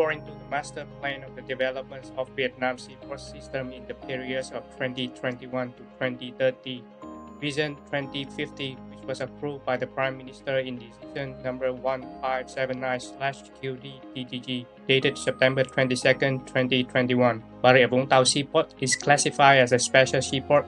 according to the master plan of the development of Vietnam seaport system in the periods of 2021 to 2030, Vision 2050, which was approved by the Prime Minister in Decision number 1579/QD-TTG, dated September 22, 2021. Bà Rịa Vũng Tàu Seaport is classified as a special seaport,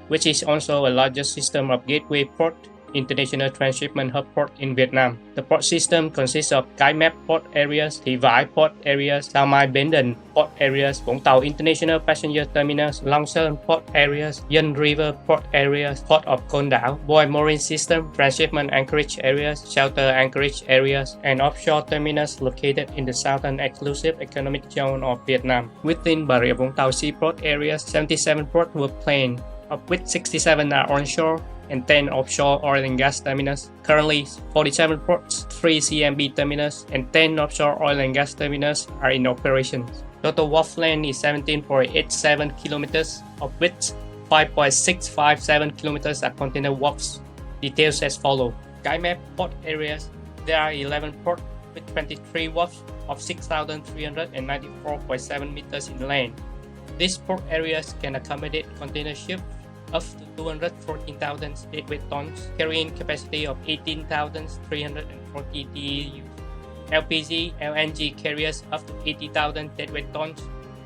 which is also a largest system of gateway port international transshipment hub port in Vietnam. The port system consists of Cái Mép Port Areas, Thị Vải Port Areas, Sao Mai Bến Đền Port Areas, Vũng Tàu International Passenger Terminus, Long Sơn Port Areas, Dân River Port Areas, Port of Côn Đảo, Buoy Mooring System, Transshipment Anchorage Areas, Shelter Anchorage Areas, and offshore terminus located in the Southern Exclusive Economic Zone of Vietnam. Within Bà Rịa Vũng Tàu Seaport areas, 77 ports were planned, of which 67 are onshore and 10 offshore oil and gas terminus. Currently, 47 ports, 3 CMB terminus, and 10 offshore oil and gas terminus are in operation. Total wharf length is 17.87 kilometers, of which 5.657 kilometers are container wharfs. Details as follow. Cái Mép Port Areas, there are 11 ports with 23 wharfs of 6,394.7 meters in length. These port areas can accommodate container ships up to 214,000 deadweight tons, carrying capacity of 18,340 TEU. LPG, LNG carriers up to 80,000 deadweight tons,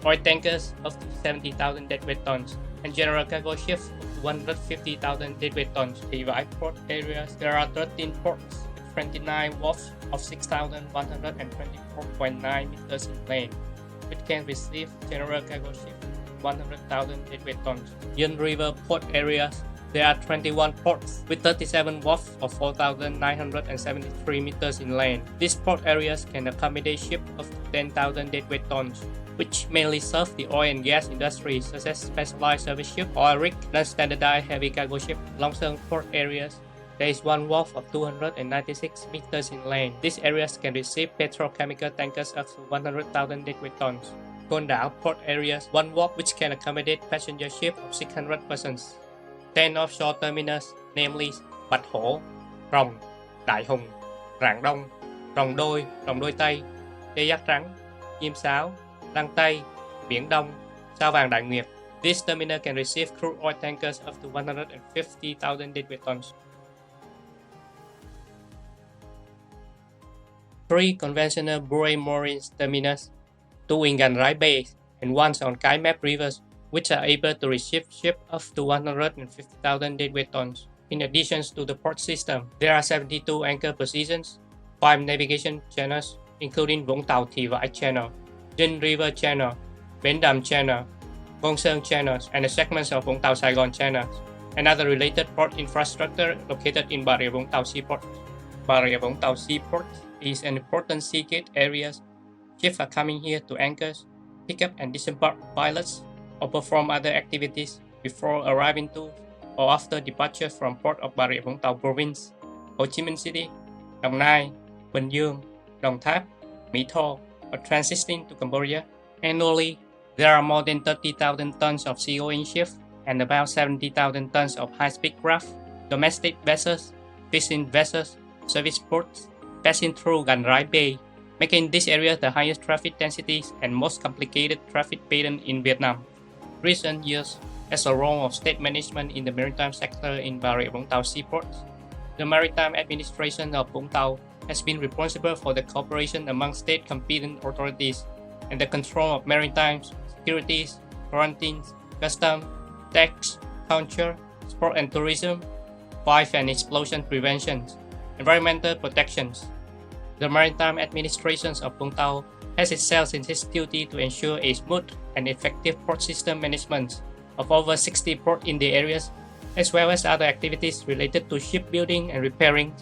oil tankers up to 70,000 deadweight tons, and general cargo ships up to 150,000 deadweight tons. Thị Vải port areas, there are 13 ports with 29 wharfs of 6,124.9 meters in length, which can receive general cargo ships 100,000 deadweight tons. Dân River port areas, there are 21 ports with 37 wharfs of 4,973 meters in length. These port areas can accommodate ships of 10,000 deadweight tons, which mainly serve the oil and gas industry, such as specialized service ship, oil rig, non-standardized heavy cargo ship. Long Sơn port areas, there is one wharf of 296 meters in length. These areas can receive petrochemical tankers up to 100,000 deadweight tons. Côn Đảo port areas, one wharf which can accommodate passenger ship of 600 persons. 10 offshore terminus, namely Bạch Hổ, Rồng, Đại Hùng, Rạng Đông, Rồng Đôi Tây, Tê Giác Trắng, Diêm Sáo, Lăng Tây, Biển Đông, Sao Vàng Đại Nguyệt. This terminal can receive crude oil tankers up to 150,000 deadweight tons. 3 conventional buoy mooring terminus, 2 in Gan Rai Bay and 1 on Cái Mép rivers, which are able to receive ships up to 150,000 deadweight tons. In addition to the port system, there are 72 anchor positions, 5 navigation channels, including Vũng Tàu Thị Vải Channel, Dân River Channel, Bến Đàm Channel, Vung Sơn channels, and the segments of Vũng Tàu Saigon channels, and other related port infrastructure located in Bà Rịa Vũng Tàu Seaport. Bà Rịa Vũng Tàu Seaport is an important sea gate area. Ships are coming here to anchors, pick up and disembark pilots, or perform other activities before arriving to or after departure from port of Bà Rịa Vũng Tàu Province, Hồ Chí Minh City, Đồng Nai, Bình Dương, Đồng Tháp, Mỹ Tho, or transiting to Cambodia. Annually, there are more than 30,000 tons of CO in ships and about 70,000 tons of high-speed craft, domestic vessels, fishing vessels, service ports passing through Gan Rai Bay, making this area the highest traffic densities and most complicated traffic pattern in Vietnam. Recent years, as a role of state management in the maritime sector in Bà Rịa Vũng Tàu Seaport, the Maritime Administration of Vũng Tàu has been responsible for the cooperation among state competent authorities and the control of maritime securities, quarantines, customs, tax, culture, sport and tourism, fire and explosion prevention, environmental protections. The Maritime Administration of Vũng Tàu has itself in its duty to ensure a smooth and effective port system management of over 60 ports in the areas, as well as other activities related to shipbuilding and repairing,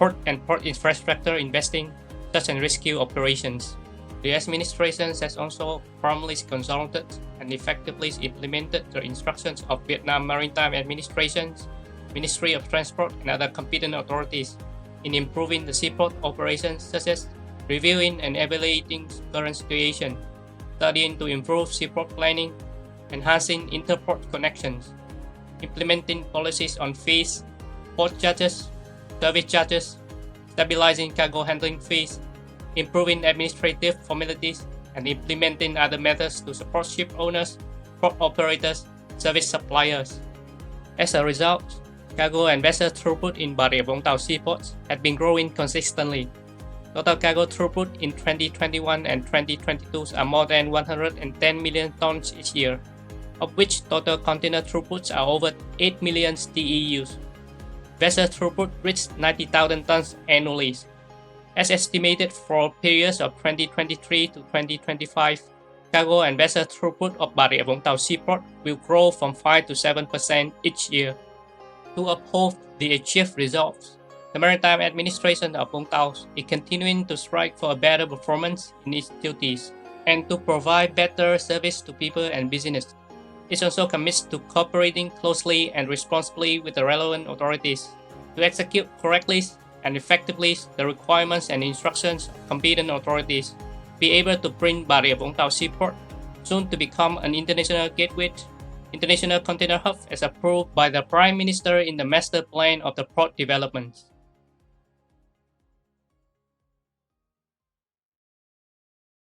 port and port infrastructure investing, search and rescue operations. The administration has also firmly consulted and effectively implemented the instructions of Vietnam Maritime Administration, Ministry of Transport, and other competent authorities in improving the seaport operations, such as reviewing and evaluating current situation, studying to improve seaport planning, enhancing interport connections, implementing policies on fees, port charges, service charges, stabilizing cargo handling fees, improving administrative formalities, and implementing other methods to support ship owners, port operators, service suppliers. As a result, cargo and vessel throughput in Bà Rịa Vũng Tàu seaports had been growing consistently. Total cargo throughput in 2021 and 2022 are more than 110 million tons each year, of which total container throughputs are over 8 million TEUs. Vessel throughput reached 90,000 tons annually. As estimated for periods of 2023 to 2025, cargo and vessel throughput of Bà Rịa Vũng Tàu Seaport will grow from 5 to 7% each year. To uphold the achieved results, the Maritime Administration of Vũng Tàu is continuing to strive for a better performance in its duties and to provide better service to people and business. It also commits to cooperating closely and responsibly with the relevant authorities to execute correctly and effectively the requirements and instructions of competent authorities, be able to bring Bà Rịa Vũng Tàu Seaport soon to become an international gateway, international container hub as approved by the Prime Minister in the Master Plan of the Port Development.